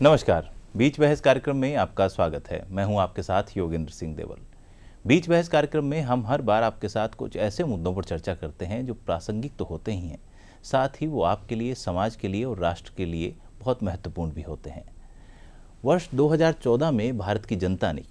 नमस्कार। बीच बहस कार्यक्रम में आपका स्वागत है। मैं हूं आपके साथ योगेंद्र सिंह देवल। बीच बहस कार्यक्रम में हम हर बार आपके साथ कुछ ऐसे मुद्दों पर चर्चा करते हैं जो प्रासंगिक तो होते ही हैं, साथ ही वो आपके लिए, समाज के लिए और राष्ट्र के लिए बहुत महत्वपूर्ण भी होते हैं। वर्ष 2014 में भारत की जनता ने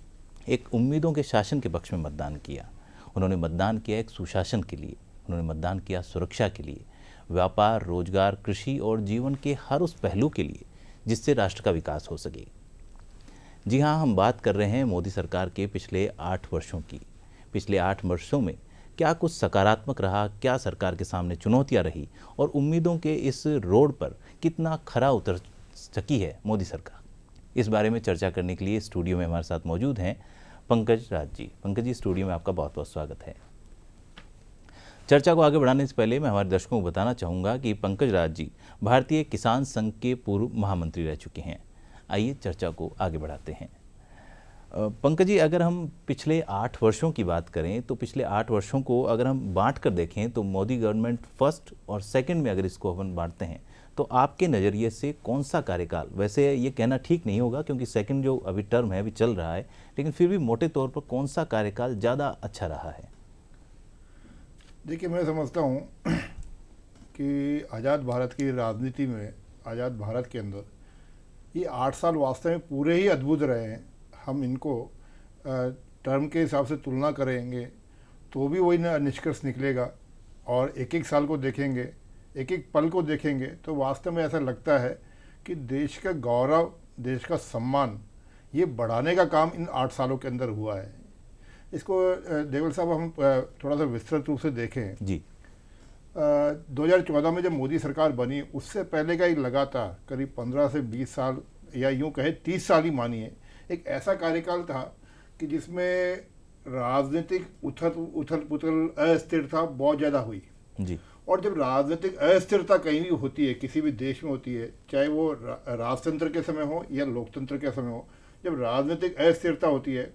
एक उम्मीदों के शासन के पक्ष में मतदान किया। उन्होंने मतदान किया एक सुशासन के लिए, उन्होंने मतदान किया सुरक्षा के लिए, व्यापार, रोजगार, कृषि और जीवन के हर उस पहलू के लिए जिससे राष्ट्र का विकास हो सके। जी हाँ, हम बात कर रहे हैं मोदी सरकार के पिछले 8 वर्षों की। पिछले 8 वर्षों में क्या कुछ सकारात्मक रहा, क्या सरकार के सामने चुनौतियां रही और उम्मीदों के इस रोड पर कितना खरा उतर सकी है मोदी सरकार। इस बारे में चर्चा करने के लिए स्टूडियो में हमारे साथ मौजूद हैं पंकज राज जी। पंकज जी, स्टूडियो में आपका बहुत बहुत स्वागत है। चर्चा को आगे बढ़ाने से पहले मैं हमारे दर्शकों को बताना चाहूँगा कि पंकज राज जी भारतीय किसान संघ के पूर्व महामंत्री रह चुके हैं। आइए चर्चा को आगे बढ़ाते हैं। पंकज जी, अगर हम पिछले 8 वर्षों की बात करें तो पिछले 8 वर्षों को अगर हम बांट कर देखें तो मोदी गवर्नमेंट फर्स्ट और सेकंड में अगर इसको अपन बांटते हैं तो आपके नज़रिए से कौन सा कार्यकाल, वैसे ये कहना ठीक नहीं होगा क्योंकि सेकंड जो अभी टर्म है अभी चल रहा है, लेकिन फिर भी मोटे तौर पर कौन सा कार्यकाल ज़्यादा अच्छा रहा है? देखिए, मैं समझता हूँ कि आज़ाद भारत की राजनीति में, आज़ाद भारत के अंदर ये 8 साल वास्तव में पूरे ही अद्भुत रहे हैं। हम इनको टर्म के हिसाब से तुलना करेंगे तो भी वही निष्कर्ष निकलेगा, और एक एक साल को देखेंगे, एक एक पल को देखेंगे तो वास्तव में ऐसा लगता है कि देश का गौरव, देश का सम्मान ये बढ़ाने का काम इन 8 सालों के अंदर हुआ है। इसको देवल साहब हम थोड़ा सा विस्तृत रूप से देखें जी। 2014 में जब मोदी सरकार बनी उससे पहले का एक लगातार करीब 15 से 20 साल या यूँ कहे 30 साल ही मानिए, एक ऐसा कार्यकाल था कि जिसमें राजनीतिक उथल पुथल अस्थिरता बहुत ज़्यादा हुई जी। और जब राजनीतिक अस्थिरता कहीं भी होती है, किसी भी देश में होती है, चाहे वो राजतंत्र के समय हो या लोकतंत्र के समय हो, जब राजनीतिक अस्थिरता होती है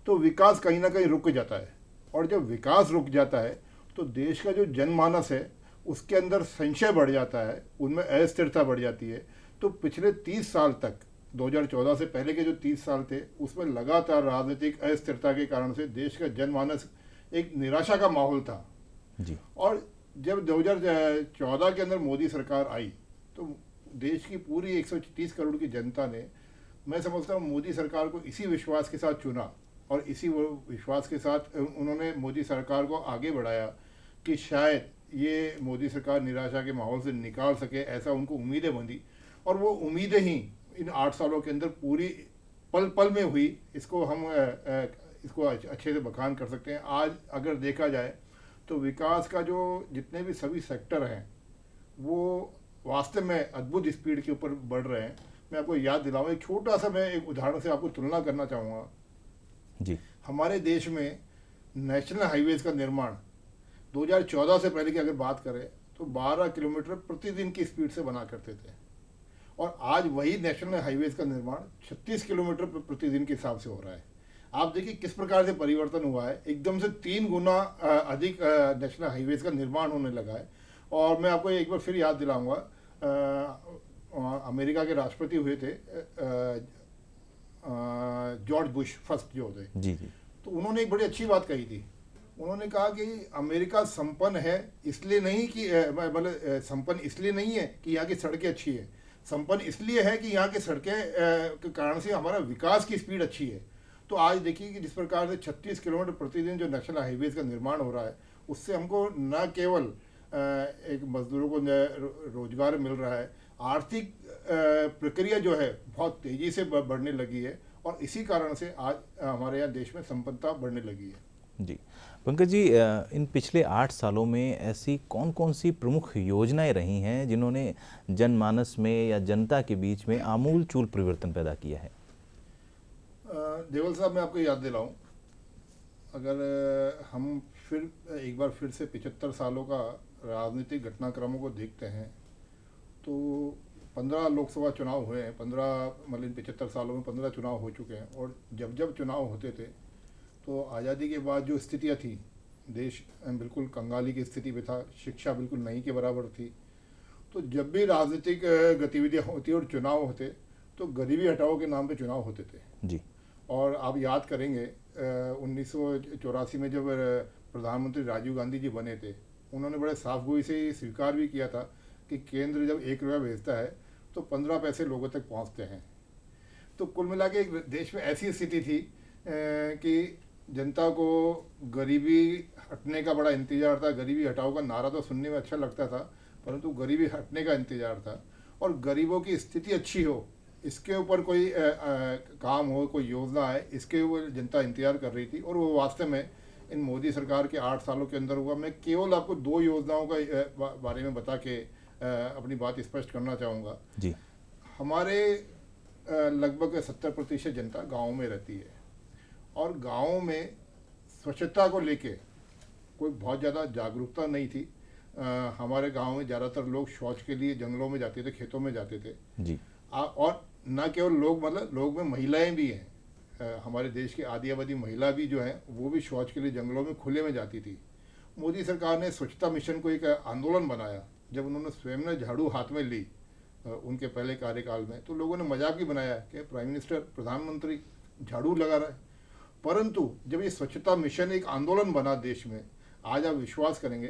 तो विकास कहीं ना कहीं रुक जाता है, और जब विकास रुक जाता है तो देश का जो जनमानस है उसके अंदर संशय बढ़ जाता है, उनमें अस्थिरता बढ़ जाती है। तो पिछले 30 साल तक, 2014 से पहले के जो 30 साल थे उसमें लगातार राजनीतिक अस्थिरता के कारण से देश का जनमानस एक निराशा का माहौल था जी। और जब 2014 के अंदर मोदी सरकार आई तो देश की पूरी 130 करोड़ की जनता ने, मैं समझता हूँ, मोदी सरकार को इसी विश्वास के साथ चुना और इसी विश्वास के साथ उन्होंने मोदी सरकार को आगे बढ़ाया कि शायद ये मोदी सरकार निराशा के माहौल से निकाल सके, ऐसा उनको उम्मीदें बंधी। और वो उम्मीदें ही इन 8 सालों के अंदर पूरी पल पल में हुई। इसको हम इसको अच्छे से बखान कर सकते हैं। आज अगर देखा जाए तो विकास का जो जितने भी सभी सेक्टर हैं वो वास्तव में अद्भुत स्पीड के ऊपर बढ़ रहे हैं। मैं आपको याद दिलाऊँ, एक छोटा सा मैं एक उदाहरण से आपको तुलना करना चाहूँगा जी। हमारे देश में नेशनल हाईवेज का निर्माण 2014 से पहले की अगर बात करें तो 12 किलोमीटर प्रतिदिन की स्पीड से बना करते थे, और आज वही नेशनल हाईवेज का निर्माण 36 किलोमीटर प्रतिदिन के हिसाब से हो रहा है। आप देखिए किस प्रकार से परिवर्तन हुआ है, एकदम से 3 गुना अधिक नेशनल हाईवेज का निर्माण होने लगा है। और मैं आपको एक बार फिर याद दिलाऊंगा, अमेरिका के राष्ट्रपति हुए थे जॉर्ज बुश फर्स्ट जो थे जी जी। तो उन्होंने एक बड़ी अच्छी बात कही थी। उन्होंने कहा कि अमेरिका संपन्न है इसलिए नहीं कि मतलब संपन्न इसलिए नहीं है कि यहाँ की सड़कें अच्छी है, संपन्न इसलिए है कि यहाँ की सड़कें के कारण से हमारा विकास की स्पीड अच्छी है। तो आज देखिए कि जिस प्रकार से 36 किलोमीटर प्रतिदिन जो नेशनल हाईवेज का निर्माण हो रहा है उससे हमको न केवल एक मजदूरों को रोजगार मिल रहा है, आर्थिक प्रक्रिया जो है बहुत तेज़ी से बढ़ने लगी है, और इसी कारण से आज हमारे यहाँ देश में संपन्नता बढ़ने लगी है। जी। पंकज जी, इन पिछले 8 सालों में ऐसी कौन कौन सी प्रमुख योजनाएं रही हैं जिन्होंने जनमानस में या जनता के बीच में आमूल चूल परिवर्तन पैदा किया है? देवल साहब, मैं आपको याद दिलाऊं, अगर हम फिर एक बार फिर से 75 सालों का राजनीतिक घटनाक्रमों को देखते हैं तो 15 लोकसभा चुनाव हुए हैं, 15 मतलब इन 75 सालों में 15 चुनाव हो चुके हैं। और जब जब चुनाव होते थे तो आज़ादी के बाद जो स्थितियां थी, देश बिल्कुल कंगाली की स्थिति में था, शिक्षा बिल्कुल नहीं के बराबर थी। तो जब भी राजनीतिक गतिविधियां होती और चुनाव होते तो गरीबी हटाओ के नाम पे चुनाव होते थे जी। और आप याद करेंगे 1984 में जब प्रधानमंत्री राजीव गांधी जी बने थे, उन्होंने बड़े साफ गोई से स्वीकार भी किया था कि केंद्र जब 1 रुपया भेजता है तो 15 पैसे लोगों तक पहुंचते हैं। तो कुल मिला के एक देश में ऐसी स्थिति थी कि जनता को गरीबी हटने का बड़ा इंतजार था। गरीबी हटाओ का नारा तो सुनने में अच्छा लगता था, परंतु गरीबी हटने का इंतजार था और गरीबों की स्थिति अच्छी हो, इसके ऊपर कोई काम हो, कोई योजना है, इसके ऊपर जनता इंतजार कर रही थी। और वो वास्तव में इन मोदी सरकार के 8 सालों के अंदर हुआ। मैं केवल आपको 2 योजनाओं का बारे में बता के अपनी बात स्पष्ट करना चाहूँगा जी। हमारे लगभग 70% जनता गाँव में रहती है और गाँव में स्वच्छता को लेके कोई बहुत ज़्यादा जागरूकता नहीं थी। हमारे गांव में ज़्यादातर लोग शौच के लिए जंगलों में जाते थे, खेतों में जाते थे जी। और न केवल लोग, मतलब लोग में महिलाएं भी हैं। हमारे देश की आधी आबादी महिला भी जो है वो भी शौच के लिए जंगलों में खुले में जाती थी। मोदी सरकार ने स्वच्छता मिशन को एक आंदोलन बनाया। जब उन्होंने स्वयं ने झाड़ू हाथ में ली उनके पहले कार्यकाल में, तो लोगों ने मजाक भी बनाया कि प्राइम मिनिस्टर, प्रधानमंत्री झाड़ू लगा रहा है। परंतु जब ये स्वच्छता मिशन एक आंदोलन बना देश में, आज आप विश्वास करेंगे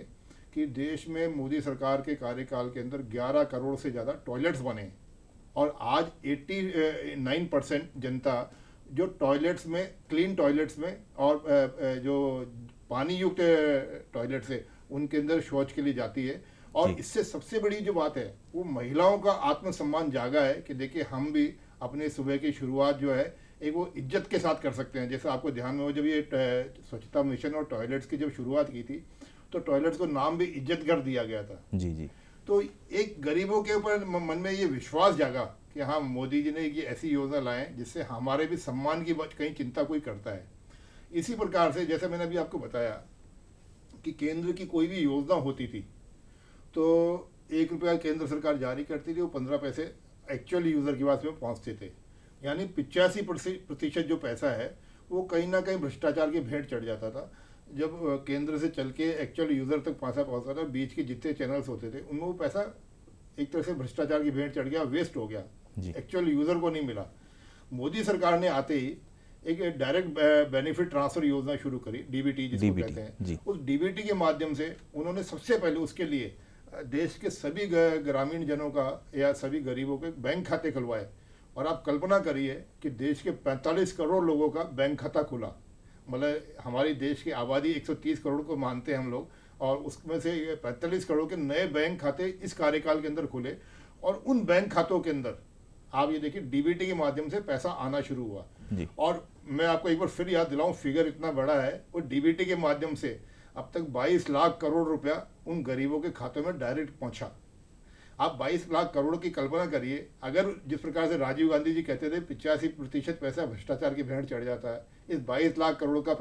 कि देश में मोदी सरकार के कार्यकाल के अंदर 11 करोड़ से ज़्यादा टॉयलेट्स बने और आज 89% जनता जो टॉयलेट्स में, क्लीन टॉयलेट्स में और जो पानी युक्त टॉयलेट्स है उनके अंदर शौच के लिए जाती है। और इससे सबसे बड़ी जो बात है वो महिलाओं का आत्मसम्मान जागा है कि देखिए हम भी अपने सुबह की शुरुआत जो है एक वो इज्जत के साथ कर सकते हैं। जैसे आपको ध्यान में हो, जब ये स्वच्छता मिशन और टॉयलेट्स की जब शुरुआत की थी तो टॉयलेट्स को नाम भी इज्जत घर दिया गया था। जी जी। तो एक गरीबों के ऊपर मन में ये विश्वास जागा कि हाँ, मोदी जी ने ये ऐसी योजना लाए जिससे हमारे भी सम्मान की कहीं चिंता कोई करता है। इसी प्रकार से जैसे मैंने अभी आपको बताया कि केंद्र की कोई भी योजना होती थी तो 1 रुपया केंद्र सरकार जारी करती थी, वो 15 पैसे एक्चुअल यूज़र के पास में पहुँचते थे। यानी 85% जो पैसा है वो कहीं ना कहीं भ्रष्टाचार की भेंट चढ़ जाता था। जब केंद्र से चल के एक्चुअल यूज़र तक पैसा पहुंचता था, बीच के जितने चैनल्स होते थे उनमें वो पैसा एक तरह से भ्रष्टाचार की भेंट चढ़ गया, वेस्ट हो गया, एक्चुअल यूज़र को नहीं मिला। मोदी सरकार ने आते ही एक डायरेक्ट बेनिफिट ट्रांसफर योजना शुरू करी, डीबीटी जिसको कहते हैं। उस डीबीटी के माध्यम से उन्होंने सबसे पहले उसके लिए देश के सभी ग्रामीण जनों का या सभी गरीबों के बैंक खाते खुलवाए। और आप कल्पना करिए कि देश के 45 करोड़ लोगों का बैंक खाता खुला। मतलब हमारी देश की आबादी 130 करोड़ को मानते हैं हम लोग, और उसमें से 45 करोड़ के नए बैंक खाते इस कार्यकाल के अंदर खुले। और उन बैंक खातों के अंदर आप ये देखिए डीबीटी के माध्यम से पैसा आना शुरू हुआ जी। और मैं आपको एक बार फिर याद दिलाऊं, फिगर इतना बड़ा है, वो डीबीटी के माध्यम से अब तक 22 लाख करोड़ रुपया उन गरीबों के खातों में डायरेक्ट पहुंचा। आप 22 लाख करोड़ की कल्पना करिए। अगर जिस प्रकार से राजीव गांधी जी कहते थे 85% पैसा भ्रष्टाचार की भेंट चढ़ जाता है, इस 22 लाख करोड़ का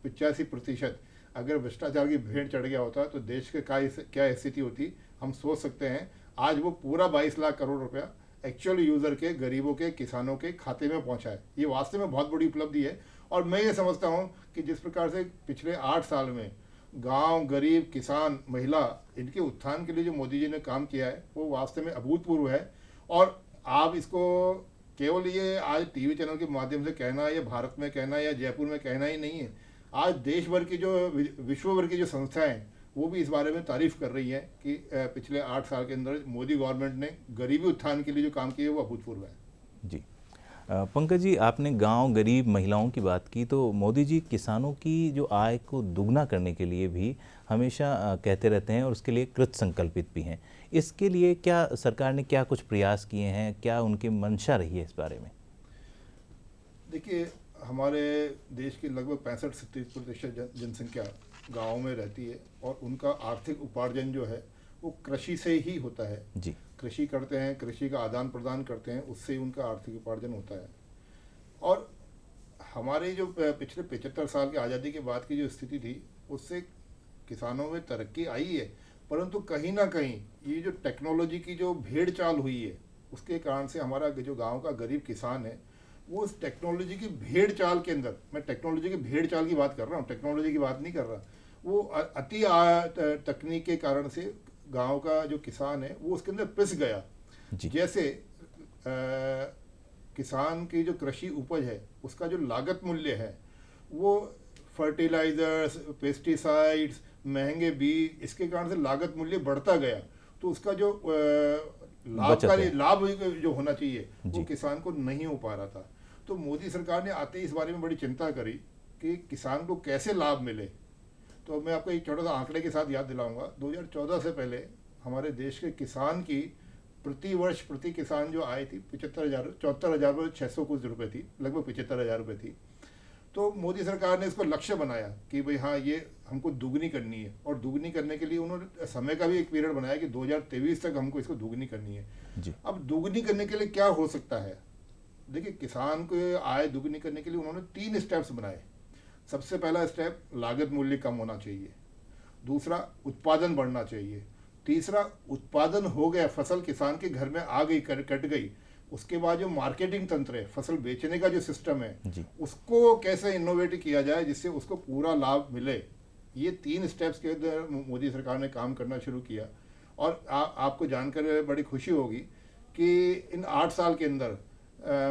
85% अगर भ्रष्टाचार की भेंट चढ़ गया होता तो देश के क्या स्थिति होती हम सोच सकते हैं। आज वो पूरा 22 लाख करोड़ रुपया एक्चुअल यूज़र के, गरीबों के, किसानों के खाते में पहुंचा है। ये वास्तव में बहुत बड़ी उपलब्धि है। और मैं ये समझता हूँ कि जिस प्रकार से पिछले 8 साल में गांव, गरीब, किसान, महिला, इनके उत्थान के लिए जो मोदी जी ने काम किया है वो वास्तव में अभूतपूर्व है। और आप इसको केवल ये आज टीवी चैनल के माध्यम से कहना या भारत में कहना या जयपुर में कहना ही नहीं है। आज देश भर की जो, विश्व भर की जो संस्थाएं वो भी इस बारे में तारीफ कर रही है कि पिछले 8 साल के अंदर मोदी गवर्नमेंट ने गरीबी उत्थान के लिए जो काम किया है वो अभूतपूर्व है। जी। पंकज जी, आपने गांव, गरीब, महिलाओं की बात की, तो मोदी जी किसानों की जो आय को दुगना करने के लिए भी हमेशा कहते रहते हैं और उसके लिए कृत संकल्पित भी हैं। इसके लिए क्या सरकार ने क्या कुछ प्रयास किए हैं, क्या उनकी मंशा रही है इस बारे में? देखिए, हमारे देश की लगभग 65-70% जनसंख्या गाँव में रहती है और उनका आर्थिक उपार्जन जो है वो कृषि से ही होता है जी। कृषि करते हैं, कृषि का आदान प्रदान करते हैं, उससे ही उनका आर्थिक उपार्जन होता है। और हमारे जो पिछले 75 साल की आज़ादी के बाद की जो स्थिति थी उससे किसानों में तरक्की आई है, परंतु कहीं ना कहीं ये जो टेक्नोलॉजी की जो भेड़ चाल हुई है उसके कारण से हमारा जो गाँव का गरीब किसान है वो उस टेक्नोलॉजी की भेड़ चाल के अंदर, मैं टेक्नोलॉजी की भेड़ चाल की बात कर रहा हूँ, टेक्नोलॉजी की बात नहीं कर रहा, वो अति तकनीक के कारण से गांव का जो किसान है वो उसके अंदर पिस गया। जैसे किसान की जो कृषि उपज है उसका जो लागत मूल्य है वो फर्टिलाइजर्स, पेस्टिसाइड्स, महंगे बीज, इसके कारण से लागत मूल्य बढ़ता गया, तो उसका जो लाभकारी लाभ जो होना चाहिए वो किसान को नहीं हो पा रहा था। तो मोदी सरकार ने आते ही इस बारे में बड़ी चिंता करी कि किसान को कैसे लाभ मिले। तो मैं आपको एक छोटा सा आंकड़े के साथ याद दिलाऊंगा। 2014 से पहले हमारे देश के किसान की प्रति वर्ष प्रति किसान जो आय थी 74,600 कुछ रुपए थी, लगभग 75,000 रुपये थी। तो मोदी सरकार ने इसको लक्ष्य बनाया कि भाई हाँ, ये हमको दुगनी करनी है, और दुगनी करने के लिए उन्होंने समय का भी एक पीरियड बनाया कि 2023 तक हमको इसको दुगनी करनी है जी। अब दुगनी करने के लिए क्या हो सकता है? देखिए, किसान को आय दुगनी करने के लिए उन्होंने 3 स्टेप्स बनाए। सबसे पहला स्टेप, लागत मूल्य कम होना चाहिए। दूसरा, उत्पादन बढ़ना चाहिए। तीसरा, उत्पादन हो गया, फसल किसान के घर में आ गई, कट गई, उसके बाद जो मार्केटिंग तंत्र है, फसल बेचने का जो सिस्टम है जी, उसको कैसे इनोवेट किया जाए जिससे उसको पूरा लाभ मिले। ये 3 स्टेप्स के अंदर मोदी सरकार ने काम करना शुरू किया। और आपको जानकर बड़ी खुशी होगी कि इन 8 साल के अंदर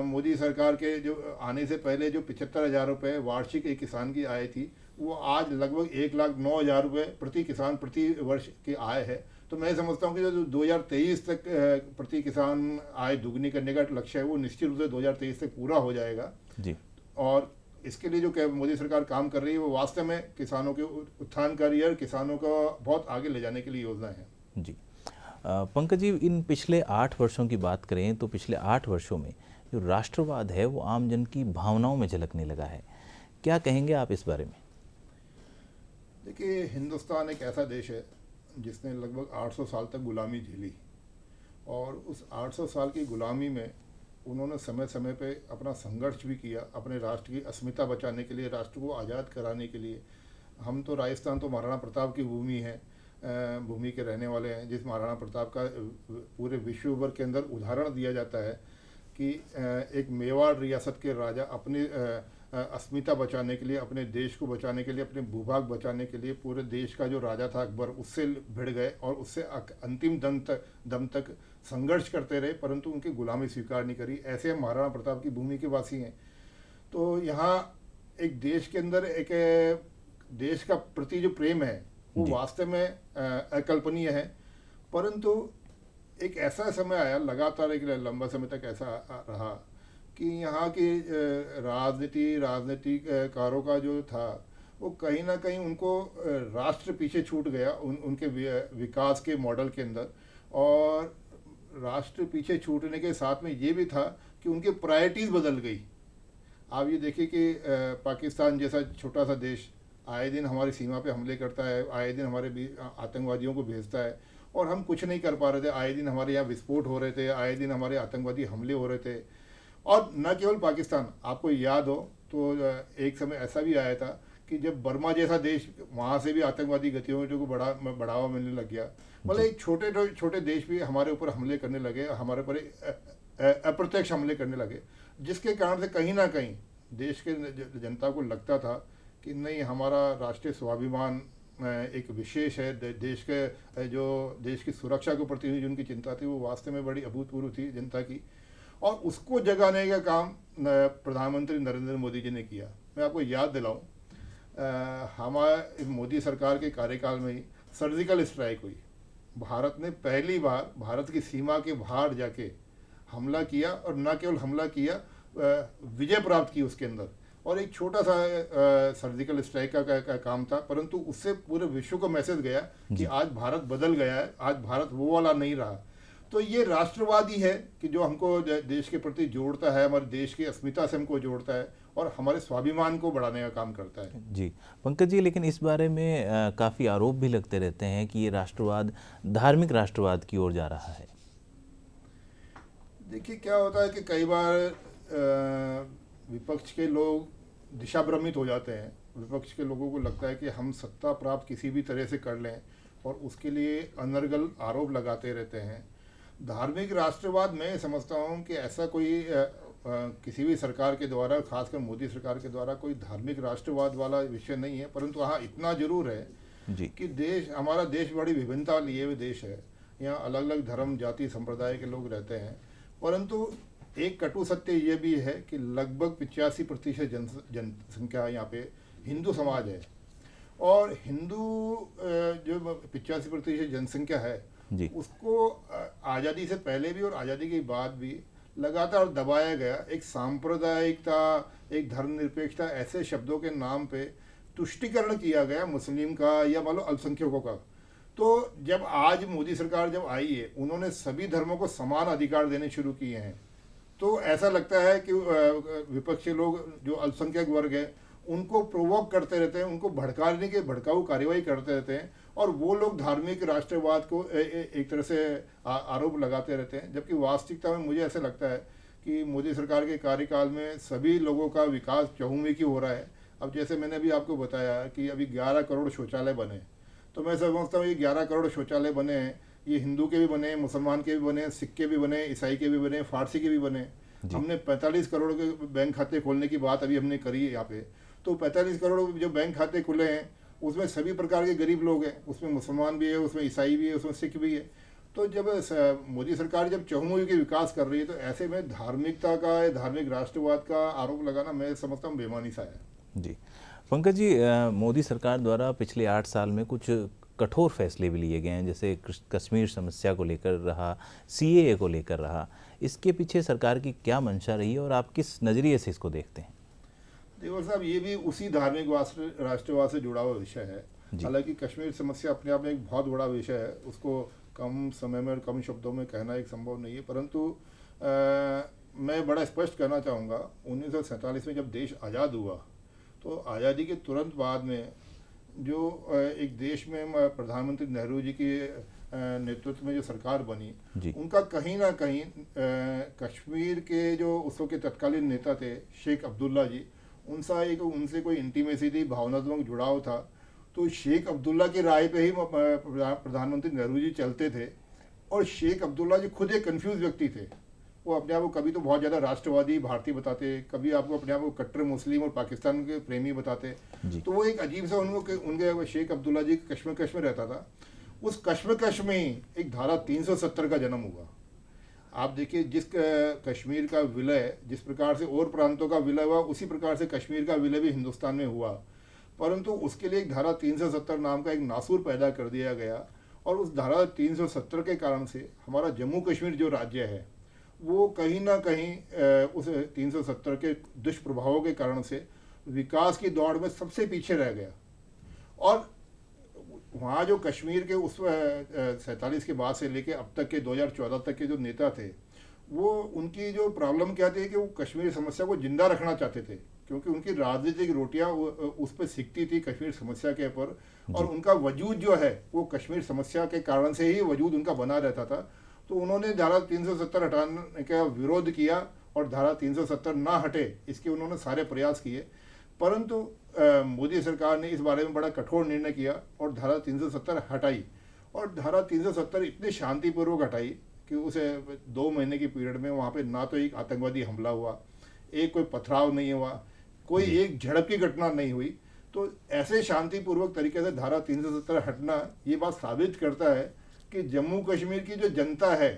मोदी सरकार के जो आने से पहले जो 75,000 रुपये वार्षिक एक किसान की आय थी, वो आज लगभग 1,09,000 रुपये प्रति किसान प्रति वर्ष की आय है। तो मैं समझता हूँ कि जो 2023 तक प्रति किसान आय दुगनी करने का लक्ष्य है वो निश्चित रूप से 2023 तक पूरा हो जाएगा जी। और इसके लिए जो मोदी सरकार काम कर रही है वो वास्तव में किसानों के उत्थानकारी और किसानों को बहुत आगे ले जाने के लिए योजना है जी। पंकज जी, इन पिछले 8 वर्षों की बात करें तो पिछले 8 वर्षों में जो राष्ट्रवाद है वो आम जन की भावनाओं में झलकने लगा है। क्या कहेंगे आप इस बारे में? देखिए, हिंदुस्तान एक ऐसा देश है जिसने लगभग 800 साल तक गुलामी झेली, और उस 800 साल की गुलामी में उन्होंने समय समय पे अपना संघर्ष भी किया अपने राष्ट्र की अस्मिता बचाने के लिए, राष्ट्र को आज़ाद कराने के लिए। हम तो राजस्थान तो महाराणा प्रताप की भूमि के रहने वाले हैं, जिस महाराणा प्रताप का पूरे विश्व भर के अंदर उदाहरण दिया जाता है कि एक मेवाड़ रियासत के राजा अपनी अस्मिता बचाने के लिए, अपने देश को बचाने के लिए, अपने भूभाग बचाने के लिए पूरे देश का जो राजा था अकबर, उससे भिड़ गए और उससे अंतिम दम तक संघर्ष करते रहे, परंतु उनकी गुलामी स्वीकार नहीं करी। ऐसे हम महाराणा प्रताप की भूमि के वासी हैं। तो यहाँ एक देश के अंदर एक देश का प्रति जो प्रेम है वो वास्तव में अकल्पनीय है। परंतु एक ऐसा समय आया, लगातार एक लंबा समय तक ऐसा रहा कि यहाँ की राजनीतिकारों का जो था वो कहीं ना कहीं उनको राष्ट्र पीछे छूट गया उनके विकास के मॉडल के अंदर। और राष्ट्र पीछे छूटने के साथ में ये भी था कि उनकी प्रायोरिटीज़ बदल गई। आप ये देखिए कि पाकिस्तान जैसा छोटा सा देश आए दिन हमारी सीमा पे हमले करता है, आए दिन हमारे आतंकवादियों को भेजता है, और हम कुछ नहीं कर पा रहे थे। आए दिन हमारे यहाँ विस्फोट हो रहे थे, आए दिन हमारे आतंकवादी हमले हो रहे थे। और न केवल पाकिस्तान, आपको याद हो तो एक समय ऐसा भी आया था कि जब बर्मा जैसा देश, वहाँ से भी आतंकवादी गतिविधियों को बढ़ावा मिलने लग गया। मतलब एक छोटे देश भी हमारे ऊपर हमले करने लगे, हमारे ऊपर अप्रत्यक्ष हमले करने लगे, जिसके कारण से कहीं ना कहीं देश के जनता को लगता था कि नहीं, हमारा राष्ट्रीय स्वाभिमान एक विशेष है। देश की सुरक्षा के प्रति जो उनकी चिंता थी वो वास्तव में बड़ी अभूतपूर्व थी जनता की, और उसको जगाने का काम प्रधानमंत्री नरेंद्र मोदी जी ने किया। मैं आपको याद दिलाऊं, हमारे मोदी सरकार के कार्यकाल में ही सर्जिकल स्ट्राइक हुई। भारत ने पहली बार भारत की सीमा के बाहर जाके हमला किया, और न केवल हमला किया, विजय प्राप्त की उसके अंदर। और एक छोटा सा सर्जिकल स्ट्राइक का काम था, परंतु उससे पूरे विश्व को मैसेज गया कि आज भारत बदल गया है, आज भारत वो वाला नहीं रहा। तो ये राष्ट्रवादी है कि जो हमको देश के प्रति जोड़ता है, हमारे देश की अस्मिता से हमको जोड़ता है और हमारे स्वाभिमान को बढ़ाने का काम करता है जी। पंकज जी, लेकिन इस बारे में काफ़ी आरोप भी लगते रहते हैं कि ये राष्ट्रवाद धार्मिक राष्ट्रवाद की ओर जा रहा है। देखिए, क्या होता है कि कई बार विपक्ष के लोग दिशा भ्रमित हो जाते हैं। विपक्ष के लोगों को लगता है कि हम सत्ता प्राप्त किसी भी तरह से कर लें, और उसके लिए अनर्गल आरोप लगाते रहते हैं। धार्मिक राष्ट्रवाद, मैं समझता हूँ कि ऐसा कोई किसी भी सरकार के द्वारा, खासकर मोदी सरकार के द्वारा, कोई धार्मिक राष्ट्रवाद वाला विषय नहीं है। परंतु हाँ, इतना जरूर है जी कि हमारा देश बड़ी विभिन्नता लिए हुए देश है। यहाँ अलग अलग धर्म, जाति, संप्रदाय के लोग रहते हैं, परंतु एक कटु सत्य ये भी है कि लगभग 85% जनसंख्या यहाँ पे हिंदू समाज है, और हिंदू जो 85% जनसंख्या है जी। उसको आज़ादी से पहले भी और आज़ादी के बाद भी लगातार दबाया गया। एक सांप्रदायिकता, एक धर्मनिरपेक्षता, ऐसे शब्दों के नाम पे तुष्टीकरण किया गया मुस्लिम का या मान लो अल्पसंख्यकों का। तो जब आज मोदी सरकार जब आई है, उन्होंने सभी धर्मों को समान अधिकार देने शुरू किए हैं, तो ऐसा लगता है कि विपक्षी लोग जो अल्पसंख्यक वर्ग है उनको प्रोवोक करते रहते हैं, उनको भड़काने के भड़काऊ कार्यवाही करते रहते हैं, और वो लोग धार्मिक राष्ट्रवाद को एक तरह से आरोप लगाते रहते हैं। जबकि वास्तविकता में मुझे ऐसा लगता है कि मोदी सरकार के कार्यकाल में सभी लोगों का विकास चहुमुखी हो रहा है। अब जैसे मैंने अभी आपको बताया कि अभी 11 करोड़ शौचालय बने, तो मैं समझता हूँ ये 11 करोड़ शौचालय बने हैं, ये हिंदू के भी बने, मुसलमान के भी बने, सिख के भी बने, ईसाई के भी बने, फारसी के भी बने। हमने 45 करोड़ के बैंक खाते खोलने की बात अभी हमने करी है यहाँ पे। तो 45 करोड़ जो बैंक खाते खुले हैं उसमें सभी प्रकार के गरीब लोग हैं, उसमें मुसलमान भी है, उसमें ईसाई भी है, उसमें सिख भी है। तो जब मोदी सरकार जब चहुमुखी के विकास कर रही है, तो ऐसे में धार्मिकता का, धार्मिक राष्ट्रवाद का आरोप लगाना मैं समझता हूँ बेईमानी सा है। जी पंकज जी, मोदी सरकार द्वारा पिछले 8 साल में कुछ कठोर फैसले भी लिए गए हैं, जैसे कश्मीर समस्या को लेकर रहा, सीएए को लेकर रहा। इसके पीछे सरकार की क्या मंशा रही है और आप किस नज़रिए से इसको देखते हैं? देवर साहब, ये भी उसी धार्मिक राष्ट्रवाद से जुड़ा हुआ विषय है। हालांकि कश्मीर समस्या अपने आप में एक बहुत बड़ा विषय है, उसको कम समय में और कम शब्दों में कहना एक संभव नहीं है, परंतु मैं बड़ा स्पष्ट करना चाहूँगा। 1947 में जब देश आज़ाद हुआ, तो आज़ादी के तुरंत बाद में जो एक देश में प्रधानमंत्री नेहरू जी के नेतृत्व में जो सरकार बनी, उनका कहीं ना कहीं कश्मीर के जो उस वक्त के तत्कालीन नेता थे शेख अब्दुल्ला जी, उनसे कोई इंटीमेसी थी, भावनात्मक जुड़ाव था। तो शेख अब्दुल्ला की राय पे ही प्रधानमंत्री नेहरू जी चलते थे, और शेख अब्दुल्ला जी खुद एक कन्फ्यूज व्यक्ति थे। वो अपने आप को कभी तो बहुत ज़्यादा राष्ट्रवादी भारतीय बताते, कभी आपको अपने आप को कट्टर मुस्लिम और पाकिस्तान के प्रेमी बताते। तो वो एक अजीब सा उनके शेख अब्दुल्ला जी कश्मीर रहता था। उस कश्मीर में एक धारा 370 का जन्म हुआ। आप देखिए, जिस कश्मीर का विलय जिस प्रकार से और प्रांतों का विलय हुआ, उसी प्रकार से कश्मीर का विलय भी हिंदुस्तान में हुआ, परंतु उसके लिए एक धारा 370 नाम का एक नासूर पैदा कर दिया गया। और उस धारा 370 के कारण से हमारा जम्मू कश्मीर जो राज्य है, वो कहीं ना कहीं उस 370 के दुष्प्रभावों के कारण से विकास की दौड़ में सबसे पीछे रह गया। और वहाँ जो कश्मीर के उस 47 के बाद से लेके अब तक के 2014 तक के जो नेता थे, वो उनकी जो प्रॉब्लम क्या थी कि वो कश्मीर समस्या को जिंदा रखना चाहते थे, क्योंकि उनकी राजनीतिक रोटियां उस पर सिकती थी कश्मीर समस्या के ऊपर, और उनका वजूद जो है वो कश्मीर समस्या के कारण से ही वजूद उनका बना रहता था। तो उन्होंने धारा 370 हटाने का विरोध किया, और धारा 370 ना हटे इसके उन्होंने सारे प्रयास किए, परंतु मोदी सरकार ने इस बारे में बड़ा कठोर निर्णय किया और धारा 370 हटाई। और धारा 370 इतनी शांतिपूर्वक हटाई कि उसे 2 महीने की पीरियड में वहाँ पे ना तो एक आतंकवादी हमला हुआ, एक कोई पथराव नहीं हुआ, कोई एक झड़प की घटना नहीं हुई। तो ऐसे शांतिपूर्वक तरीके से धारा 370 हटना ये बात साबित करता है कि जम्मू कश्मीर की जो जनता है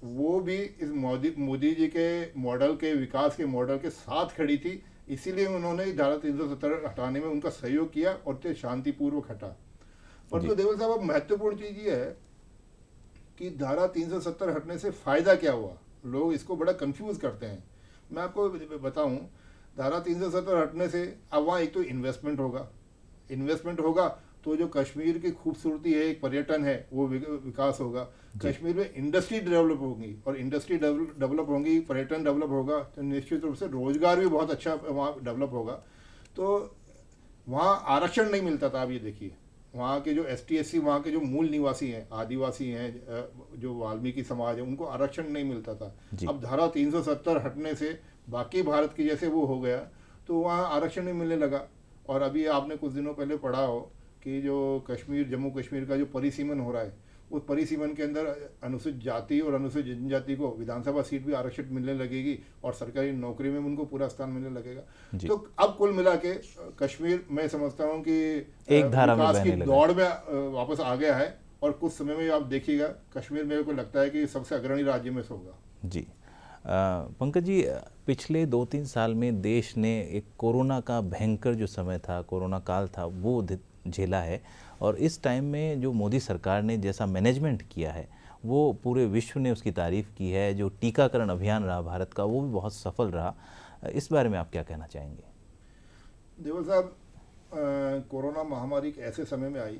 वो भी इस मोदी जी के मॉडल के, विकास के मॉडल के साथ खड़ी थी। इसीलिए उन्होंने धारा 370 हटाने में उनका सहयोग किया और ते शांतिपूर्वक हटा। परंतु देवल साहब, अब महत्वपूर्ण चीज़ ये है कि धारा 370 हटने से फ़ायदा क्या हुआ। लोग इसको बड़ा कंफ्यूज करते हैं। मैं आपको बताऊं, धारा 370 हटने से अब वहाँ एक तो इन्वेस्टमेंट होगा, तो जो कश्मीर की खूबसूरती है, एक पर्यटन है, वो विकास होगा। कश्मीर में इंडस्ट्री डेवलप होगी, और इंडस्ट्री डेवलप होंगी, पर्यटन डेवलप होगा, तो निश्चित रूप से रोजगार भी बहुत अच्छा वहाँ डेवलप होगा। तो वहाँ आरक्षण नहीं मिलता था। आप ये देखिए, वहाँ के जो ST/SC वहाँ के जो मूल निवासी हैं, आदिवासी हैं, जो वाल्मीकि समाज है, उनको आरक्षण नहीं मिलता था। अब धारा 370 हटने से बाकी भारत की जैसे वो हो गया, तो वहाँ आरक्षण नहीं मिलने लगा। और अभी आपने कुछ दिनों पहले पढ़ा हो कि जो जम्मू कश्मीर का जो परिसीमन हो रहा है, उस परिसीमन के अंदर अनुसूचित जाति और अनुसूचित जनजाति को विधानसभा सीट भी आरक्षित मिलने लगेगी, और सरकारी नौकरी में उनको पूरा स्थान मिलने लगेगा। तो अब कुल मिला के कश्मीर, मैं समझता हूँ कि एक धारा विकास की दौड़ में वापस आ गया है, और कुछ समय में आप देखिएगा कश्मीर मेरे को लगता है कि सबसे अग्रणी राज्य में से होगा। जी, पंकज जी, पिछले 2-3 साल में देश ने एक कोरोना का भयंकर जो समय था, कोरोना काल था, वो झेला है। और इस टाइम में जो मोदी सरकार ने जैसा मैनेजमेंट किया है, वो पूरे विश्व ने उसकी तारीफ़ की है। जो टीकाकरण अभियान रहा भारत का, वो भी बहुत सफल रहा। इस बारे में आप क्या कहना चाहेंगे? देवल साहब, कोरोना महामारी एक ऐसे समय में आई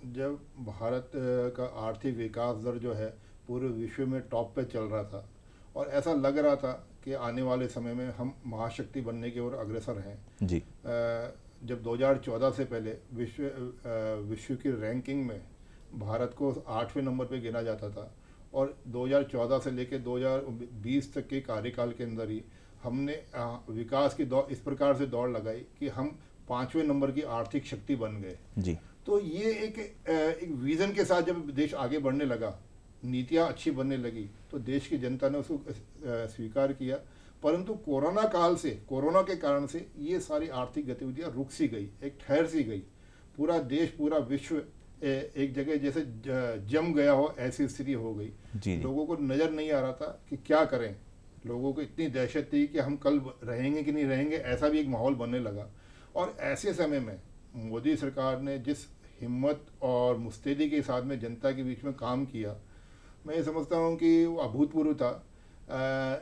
जब भारत का आर्थिक विकास दर जो है पूरे विश्व में टॉप पे चल रहा था, और ऐसा लग रहा था कि आने वाले समय में हम महाशक्ति बनने की ओर अग्रसर हैं जी। जब 2014 से पहले विश्व की रैंकिंग में भारत को 8वें नंबर पे गिना जाता था, और 2014 से लेकर 2020 तक के कार्यकाल के अंदर ही हमने विकास की दौड़ इस प्रकार से दौड़ लगाई कि हम 5वें नंबर की आर्थिक शक्ति बन गए जी। तो ये एक विजन के साथ जब देश आगे बढ़ने लगा, नीतियाँ अच्छी बनने लगी, तो देश की जनता ने उसको स्वीकार किया। परंतु कोरोना काल से, कोरोना के कारण से ये सारी आर्थिक गतिविधियाँ रुक सी गई, एक ठहर सी गई। पूरा देश, पूरा विश्व एक जगह जैसे जम गया हो, ऐसी स्थिति हो गई जी। लोगों को नज़र नहीं आ रहा था कि क्या करें। लोगों को इतनी दहशत थी कि हम कल रहेंगे कि नहीं रहेंगे, ऐसा भी एक माहौल बनने लगा। और ऐसे समय में मोदी सरकार ने जिस हिम्मत और मुस्तैदी के साथ में जनता के बीच में काम किया, मैं ये समझता हूँ कि वो अभूतपूर्व था।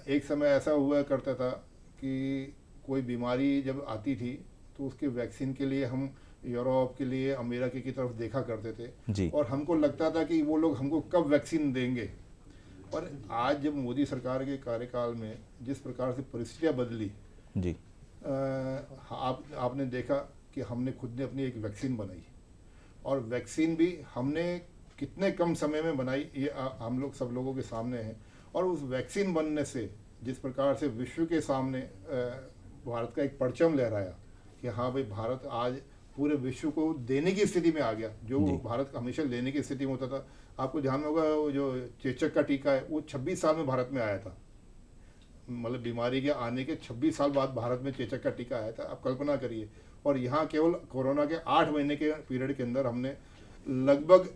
एक समय ऐसा हुआ करता था कि कोई बीमारी जब आती थी तो उसके वैक्सीन के लिए हम यूरोप के लिए, अमेरिका की तरफ देखा करते थे जी। और हमको लगता था कि वो लोग हमको कब वैक्सीन देंगे। और आज जब मोदी सरकार के कार्यकाल में जिस प्रकार से परिस्थितियाँ बदली जी, आपने देखा कि हमने खुद ने अपनी एक वैक्सीन बनाई, और वैक्सीन भी हमने कितने कम समय में बनाई, ये हम लोग सब लोगों के सामने है। और उस वैक्सीन बनने से जिस प्रकार से विश्व के सामने भारत का एक परचम लहराया कि हाँ भाई, भारत आज पूरे विश्व को देने की स्थिति में आ गया, जो भारत हमेशा लेने की स्थिति में होता था। आपको ध्यान होगा, वो जो चेचक का टीका है वो 26 साल में भारत में आया था। मतलब बीमारी के आने के 26 साल बाद भारत में चेचक का टीका आया था। आप कल्पना करिए। और यहाँ केवल कोरोना के 8 महीने के पीरियड के अंदर हमने लगभग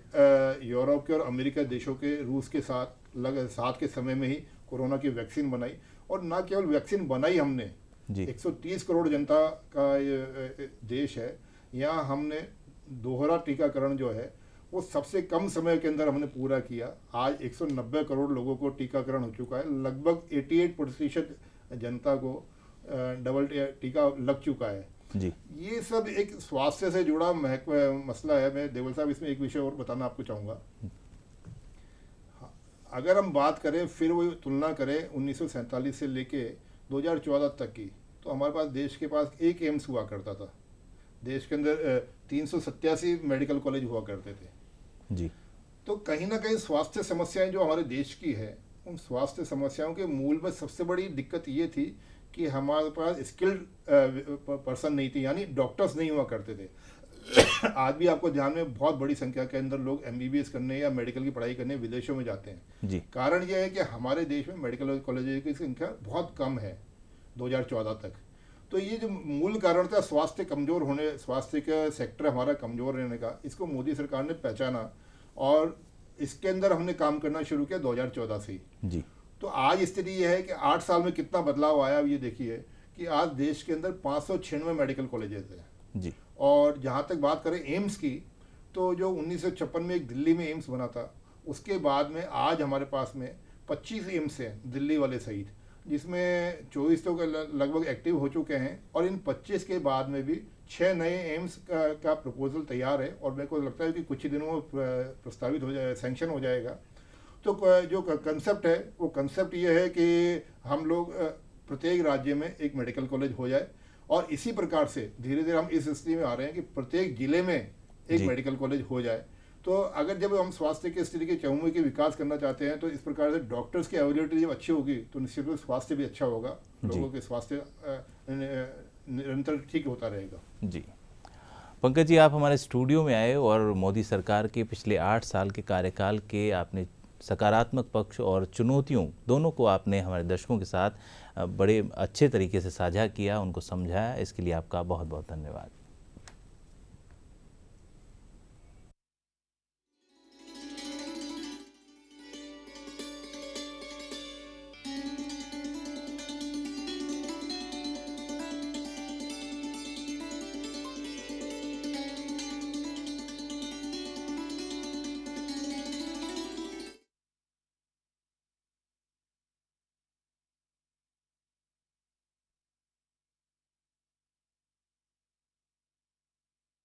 यूरोप के और अमेरिका देशों के, रूस के साथ के समय में ही कोरोना की वैक्सीन बनाई। और ना केवल वैक्सीन बनाई हमने, 130 करोड़ जनता का ये देश है, यहाँ हमने दोहरा टीकाकरण जो है वो सबसे कम समय के अंदर हमने पूरा किया। आज 190 करोड़ लोगों को टीकाकरण हो चुका है, लगभग 88% जनता को डबल टीका लग चुका है जी। ये सब एक स्वास्थ्य से जुड़ा मसला है। मैं देवल साहब इसमें एक विषय और बताना आपको चाहूँगा। अगर हम बात करें, फिर वो तुलना करें 1947 से लेके 2014 तक की, तो हमारे पास देश के पास एक एम्स हुआ करता था। देश के अंदर 387 मेडिकल कॉलेज हुआ करते थे जी। तो कहीं ना कहीं स्वास्थ्य समस्याएं जो हमारे देश की है, उन स्वास्थ्य समस्याओं के मूल में सबसे बड़ी दिक्कत ये थी कि हमारे पास स्किल्ड पर्सन नहीं थी, यानी डॉक्टर्स नहीं हुआ करते थे। आज भी आपको ध्यान में बहुत बड़ी संख्या के अंदर लोग MBBS करने या मेडिकल की पढ़ाई करने विदेशों में जाते हैं जी। कारण यह है कि हमारे देश में मेडिकल कॉलेज की संख्या बहुत कम है 2014 तक। तो ये जो मूल कारण था स्वास्थ्य कमज़ोर होने, स्वास्थ्य का सेक्टर हमारा कमज़ोर रहने का, इसको मोदी सरकार ने पहचाना और इसके अंदर हमने काम करना शुरू किया 2014 से जी। तो आज स्थिति यह है कि 8 साल में कितना बदलाव आया। ये देखिए कि आज देश के अंदर 596 मेडिकल कॉलेजेस हैं जी। और जहाँ तक बात करें एम्स की, तो जो 1956 में एक दिल्ली में एम्स बना था, उसके बाद में आज हमारे पास में 25 एम्स हैं दिल्ली वाले सहित, जिसमें 24 तो लगभग एक्टिव हो चुके हैं और इन 25 के बाद में भी 6 नए एम्स का प्रपोजल तैयार है और मेरे को लगता है कि कुछ ही दिनों में प्रस्तावित हो जाए, सैंक्शन हो जाएगा। तो जो कंसेप्ट है वो कंसेप्ट ये है कि हम लोग प्रत्येक राज्य में एक मेडिकल कॉलेज हो जाए और इसी प्रकार से धीरे धीरे हम इस स्थिति में आ रहे हैं कि प्रत्येक जिले में एक मेडिकल कॉलेज हो जाए। तो अगर जब हम स्वास्थ्य की स्थिति के चहुमुखी के विकास करना चाहते हैं तो इस प्रकार से डॉक्टर्स की अवेलेबिलिटी जब अच्छी होगी तो निश्चित रूप से स्वास्थ्य भी अच्छा होगा, लोगों के स्वास्थ्य निरंतर ठीक होता रहेगा। जी पंकज जी, आप हमारे स्टूडियो में आए और मोदी सरकार के पिछले 8 साल के कार्यकाल के आपने सकारात्मक पक्ष और चुनौतियों दोनों को आपने हमारे दर्शकों के साथ बड़े अच्छे तरीके से साझा किया, उनको समझाया। इसके लिए आपका बहुत बहुत धन्यवाद।